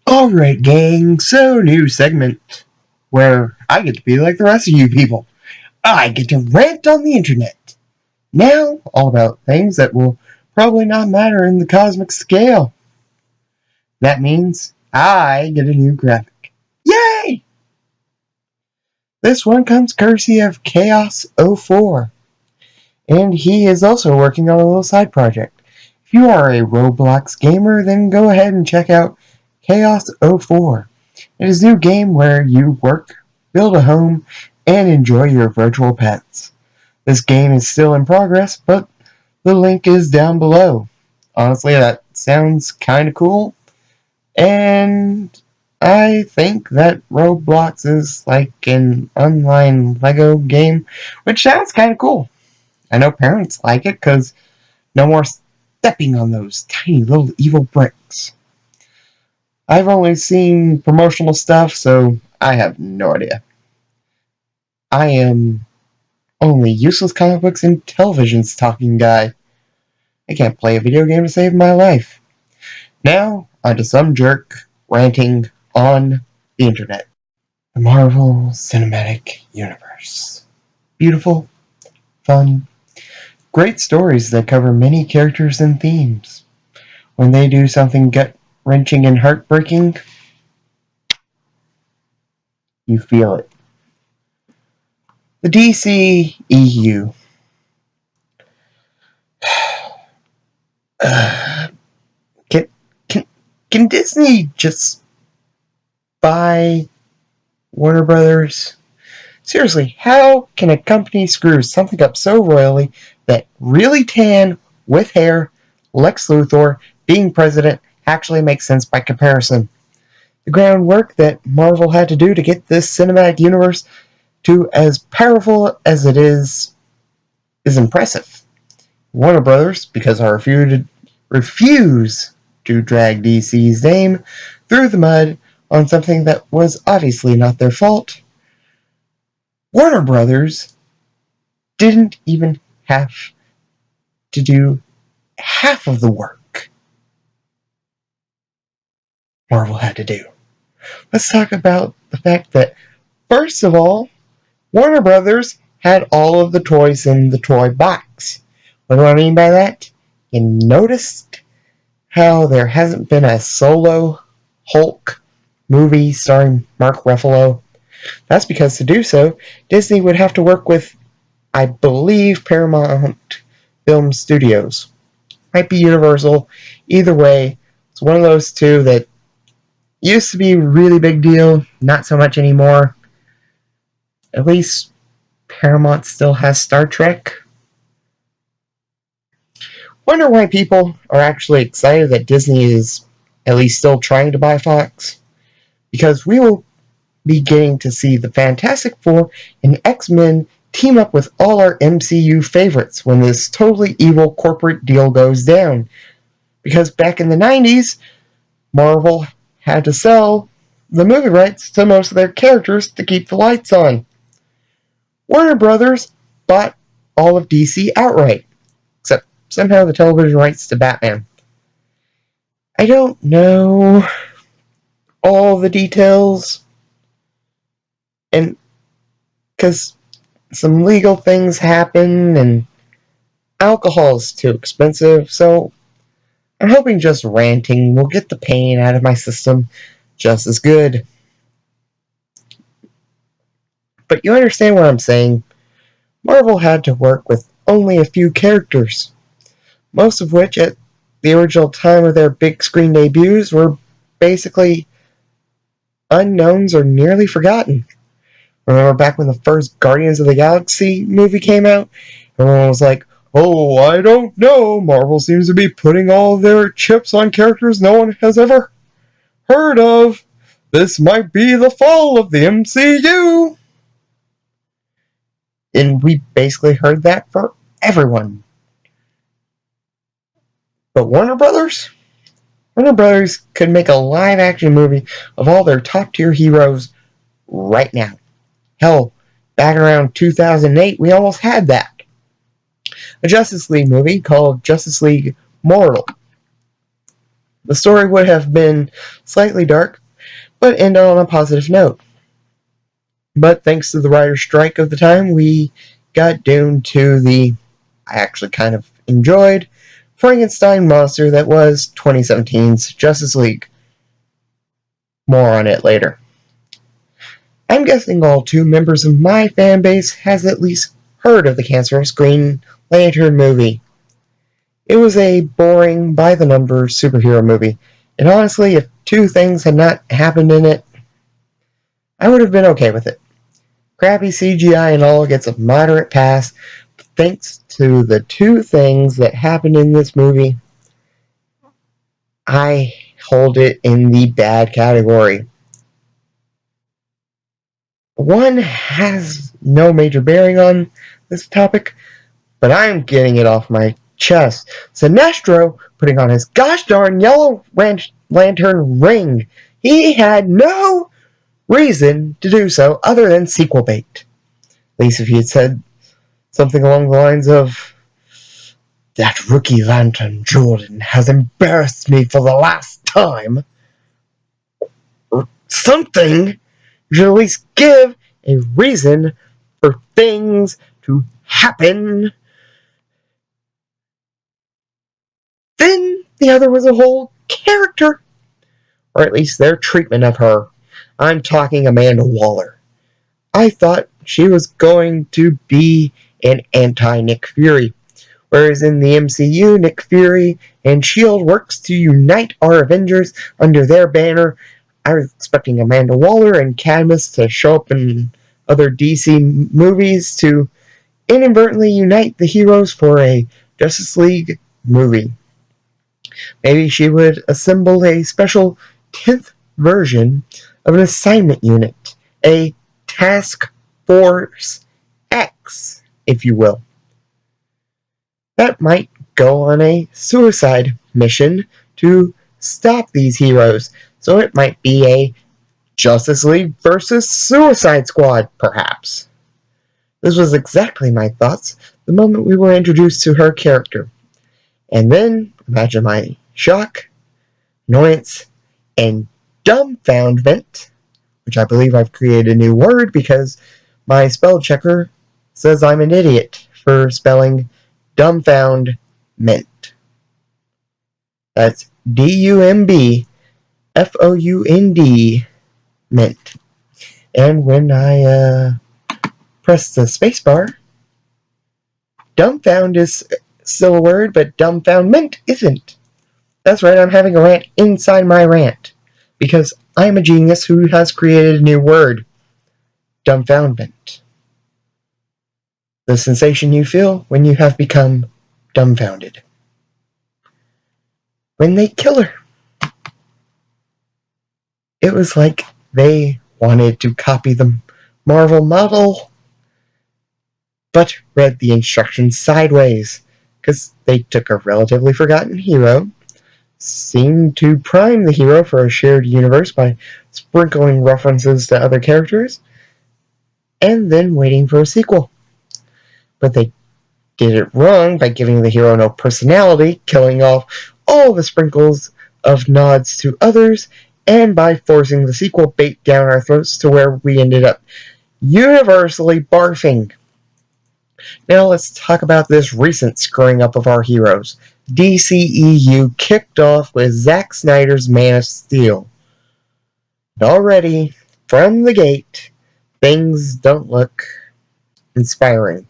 Alright, gang, so new segment where I get to be like the rest of you people. I get to rant on the internet. Now, all about things that will probably not matter in the cosmic scale. That means I get a new graphic. Yay! This one comes courtesy of Chaos04, and he is also working on a little side project. If you are a Roblox gamer, then go ahead and check out Chaos04. It is a new game where you work, build a home, and enjoy your virtual pets. This game is still in progress, but the link is down below. Honestly, that sounds kinda cool, and I think that Roblox is like an online Lego game, which sounds kinda cool. I know parents like it because no more stepping on those tiny little evil bricks. I've only seen promotional stuff, so I have no idea. I am only useless comic books and television's talking guy. I can't play a video game to save my life. Now, onto some jerk ranting on the internet. The Marvel Cinematic Universe. Beautiful, fun, great stories that cover many characters and themes. When they do something gut-wrenching and heartbreaking, you feel it. The DCEU. Can Disney just buy Warner Brothers? Seriously, how can a company screw something up so royally that really tan, with hair, Lex Luthor being president actually makes sense by comparison? The groundwork that Marvel had to do to get this cinematic universe to as powerful as it is impressive. Warner Brothers, because I refuse to drag DC's name through the mud on something that was obviously not their fault, Warner Brothers didn't even have to do half of the work Marvel had to do. Let's talk about the fact that, first of all, Warner Brothers had all of the toys in the toy box. What do I mean by that? You noticed how there hasn't been a solo Hulk movie starring Mark Ruffalo? That's because to do so, Disney would have to work with, I believe, Paramount Film Studios. Might be Universal. Either way, it's one of those two that used to be a really big deal, not so much anymore. At least Paramount still has Star Trek. Wonder why people are actually excited that Disney is at least still trying to buy Fox. Because we will be getting to see the Fantastic Four and X-Men team up with all our MCU favorites when this totally evil corporate deal goes down. Because back in the 90s, Marvel had to sell the movie rights to most of their characters to keep the lights on. Warner Brothers bought all of DC outright, except somehow the television rights to Batman. I don't know all the details, and because some legal things happen and alcohol is too expensive, so I'm hoping just ranting will get the pain out of my system just as good. But you understand what I'm saying. Marvel had to work with only a few characters, most of which at the original time of their big screen debuts were basically unknowns or nearly forgotten. Remember back when the first Guardians of the Galaxy movie came out? Everyone was like, oh, I don't know, Marvel seems to be putting all their chips on characters no one has ever heard of. This might be the fall of the MCU. And we basically heard that for everyone. But Warner Brothers could make a live-action movie of all their top-tier heroes right now. Hell, back around 2008, we almost had that. A Justice League movie called Justice League Mortal. The story would have been slightly dark, but ended on a positive note. But thanks to the writer's strike of the time, we got doomed to the, I actually kind of enjoyed, Frankenstein monster that was 2017's Justice League. More on it later. I'm guessing all 2 members of my fan base has at least heard of the cancerous Green Lantern movie. It was a boring, by-the-numbers superhero movie, and honestly, if 2 things had not happened in it, I would have been okay with it. Crappy CGI and all gets a moderate pass, but thanks to the 2 things that happened in this movie, I hold it in the bad category. One has no major bearing on this topic, but I'm getting it off my chest. Sinestro putting on his gosh darn yellow lantern ring. He had no reason to do so other than sequel bait. At least if he had said something along the lines of, "That rookie lantern Jordan has embarrassed me for the last time," or something. You should at least give a reason for things to happen. Then the other was a whole character, or at least their treatment of her. I'm talking Amanda Waller. I thought she was going to be an anti-Nick Fury, whereas in the MCU, Nick Fury and S.H.I.E.L.D. works to unite our Avengers under their banner. I was expecting Amanda Waller and Cadmus to show up in other DC movies to inadvertently unite the heroes for a Justice League movie. Maybe she would assemble a special 10th version of an assignment unit, a Task Force X, if you will. That might go on a suicide mission to stop these heroes, so it might be a Justice League versus Suicide Squad, perhaps. This was exactly my thoughts the moment we were introduced to her character. And then, imagine my shock, annoyance, and dumbfoundment, which I believe I've created a new word because my spell checker says I'm an idiot for spelling dumbfoundment. That's D-U-M-B-F-O-U-N-D ment. And when I press the spacebar, dumbfound is still a word, but dumbfoundment isn't. That's right, I'm having a rant inside my rant, because I'm a genius who has created a new word. Dumbfoundment. The sensation you feel when you have become dumbfounded. When they kill her. It was like they wanted to copy the Marvel model, but read the instructions sideways, because they took a relatively forgotten hero, seemed to prime the hero for a shared universe by sprinkling references to other characters, and then waiting for a sequel. But they did it wrong by giving the hero no personality, killing off all the sprinkles of nods to others, and by forcing the sequel bait down our throats to where we ended up universally barfing. Now let's talk about this recent screwing up of our heroes. DCEU kicked off with Zack Snyder's Man of Steel. Already, from the gate, things don't look inspiring.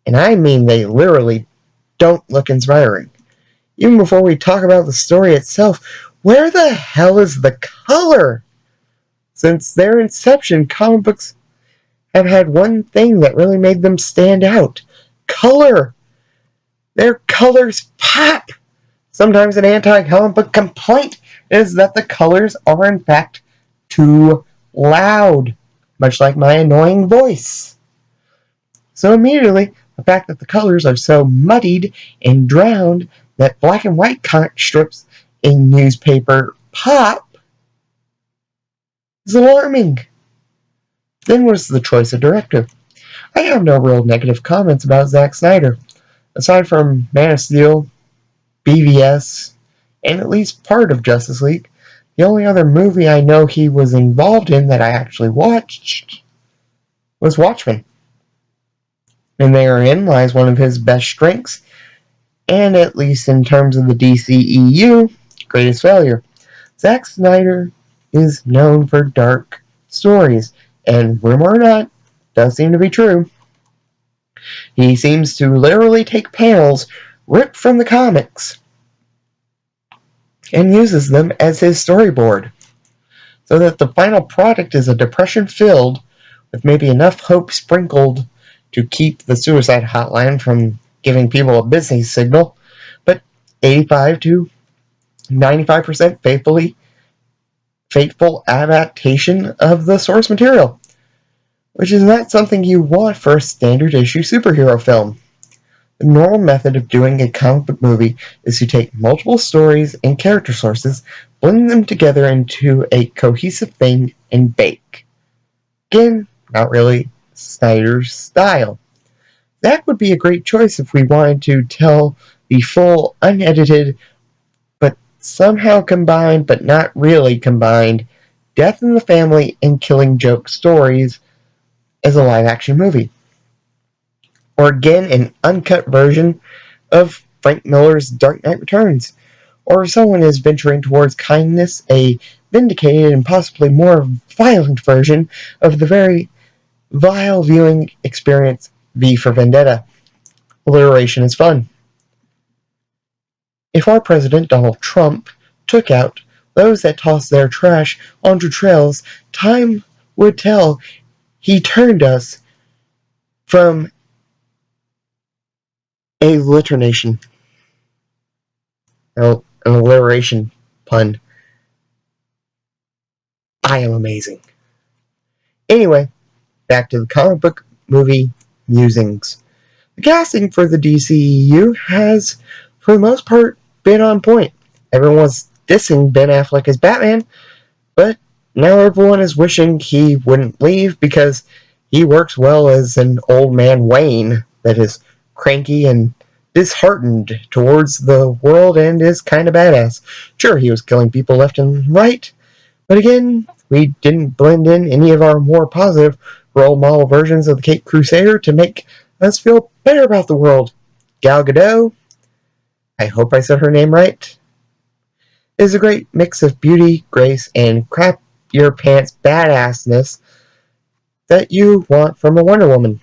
And I mean they literally don't look inspiring. Even before we talk about the story itself, where the hell is the color? Since their inception, comic books have had one thing that really made them stand out. Color. Their colors pop. Sometimes an anti-comic book complaint is that the colors are in fact too loud, much like my annoying voice. So immediately, the fact that the colors are so muddied and drowned that black and white comic strips in newspaper pop is alarming. Then was the choice of director. I have no real negative comments about Zack Snyder. Aside from Man of Steel, BVS, and at least part of Justice League. The only other movie I know he was involved in that I actually watched was Watchmen. And therein lies one of his best strengths, and at least in terms of the DCEU, greatest failure. Zack Snyder is known for dark stories, and rumor or not, does seem to be true. He seems to literally take panels ripped from the comics and uses them as his storyboard, so that the final product is a depression filled with maybe enough hope sprinkled to keep the suicide hotline from giving people a business signal, but 85 to 95% faithful adaptation of the source material, which is not something you want for a standard issue superhero film. The normal method of doing a comic book movie is to take multiple stories and character sources, blend them together into a cohesive thing, and bake. Again, not really Snyder's style. That would be a great choice if we wanted to tell the full, unedited, but somehow combined, but not really combined, Death in the Family and Killing Joke stories as a live-action movie. Or again, an uncut version of Frank Miller's Dark Knight Returns. Or if someone is venturing towards kindness, a vindicated and possibly more violent version of the very vile viewing experience V for Vendetta. Alliteration is fun. If our president, Donald Trump, took out those that toss their trash onto trails, time would tell he turned us from a litter nation. An alliteration pun. I am amazing. Anyway, back to the comic book movie musings. The casting for the DCEU has, for the most part, been on point. Everyone was dissing Ben Affleck as Batman, but now everyone is wishing he wouldn't leave because he works well as an old man Wayne that is cranky and disheartened towards the world and is kind of badass. Sure, he was killing people left and right, but again, we didn't blend in any of our more positive role model versions of the Caped Crusader to make us feel better about the world. Gal Gadot, I hope I said her name right, is a great mix of beauty, grace, and crap your pants badassness that you want from a Wonder Woman.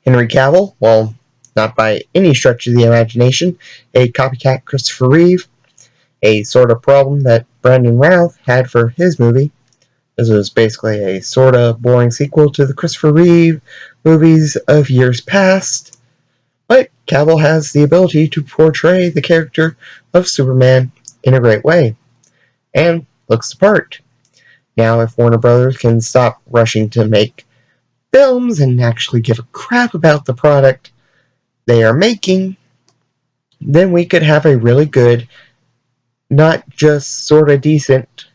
Henry Cavill, well, not by any stretch of the imagination, a copycat Christopher Reeve, a sort of problem that Brandon Routh had for his movie. This was basically a sort of boring sequel to the Christopher Reeve movies of years past, but Cavill has the ability to portray the character of Superman in a great way, and looks the part. Now, if Warner Brothers can stop rushing to make films and actually give a crap about the product they are making, then we could have a really good, not just sort of decent,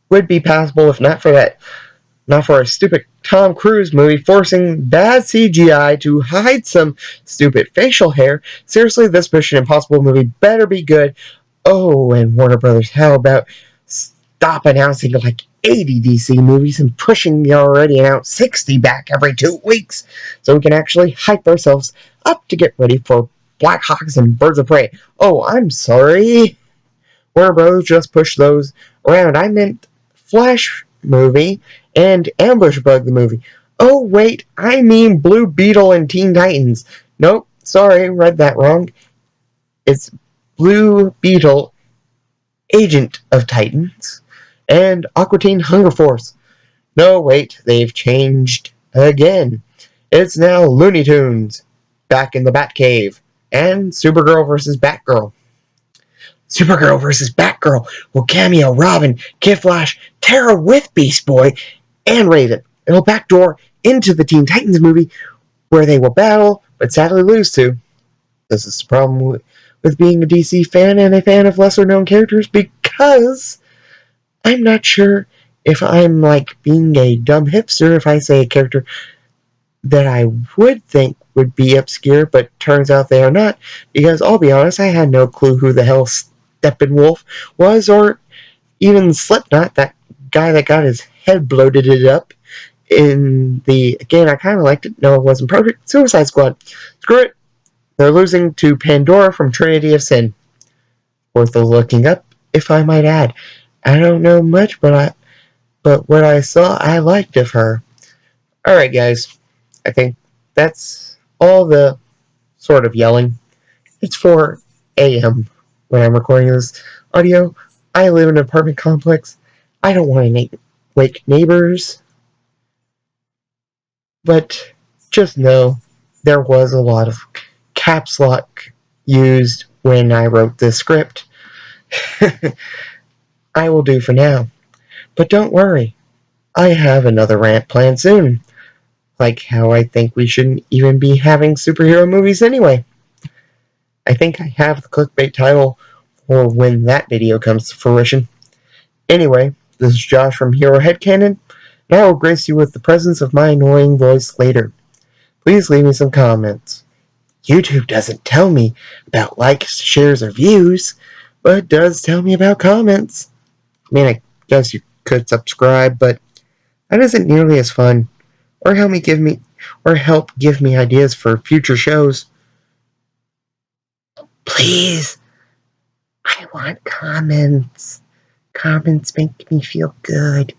would be passable if not for a stupid Tom Cruise movie forcing bad CGI to hide some stupid facial hair. Seriously, this Mission Impossible movie better be good. Oh, and Warner Brothers, how about stop announcing like 80 DC movies and pushing the already announced 60 back every 2 weeks so we can actually hype ourselves up to get ready for Black Hawks and Birds of Prey. Oh, I'm sorry. Warner Bros. Just pushed those around. I meant Flash movie and Ambush Bug the movie. Oh, wait, I mean Blue Beetle and Teen Titans. Nope, sorry, read that wrong. It's Blue Beetle, Agent of Titans, and Aqua Teen Hunger Force. No, wait, they've changed again. It's now Looney Tunes, back in the Batcave, and Supergirl vs. Batgirl. Supergirl vs. Batgirl will cameo Robin, Kid Flash, Terra with Beast Boy, and Raven. It'll backdoor into the Teen Titans movie where they will battle, but sadly lose to. This is the problem with being a DC fan and a fan of lesser known characters, because I'm not sure if I'm like being a dumb hipster if I say a character that I would think would be obscure, but turns out they are not, because I'll be honest, I had no clue who the hell Steppenwolf was, or even Slipknot, that guy that got his head bloated it up in the, again, I kind of liked it. No, it wasn't perfect. Suicide Squad. Screw it. They're losing to Pandora from Trinity of Sin. Worth looking up, if I might add. I don't know much, but what I saw, I liked of her. Alright, guys. I think that's all the sort of yelling. It's 4 a.m. when I'm recording this audio. I live in an apartment complex. I don't want to wake neighbors, but just know there was a lot of caps lock used when I wrote this script. I will do for now. But don't worry, I have another rant planned soon. Like how I think we shouldn't even be having superhero movies anyway. I think I have the clickbait title for when that video comes to fruition. Anyway, this is Josh from Hero Headcanon, and I will grace you with the presence of my annoying voice later. Please leave me some comments. YouTube doesn't tell me about likes, shares, or views, but it does tell me about comments. I mean, I guess you could subscribe, but that isn't nearly as fun, or help give me ideas for future shows. Please, I want comments. Comments make me feel good.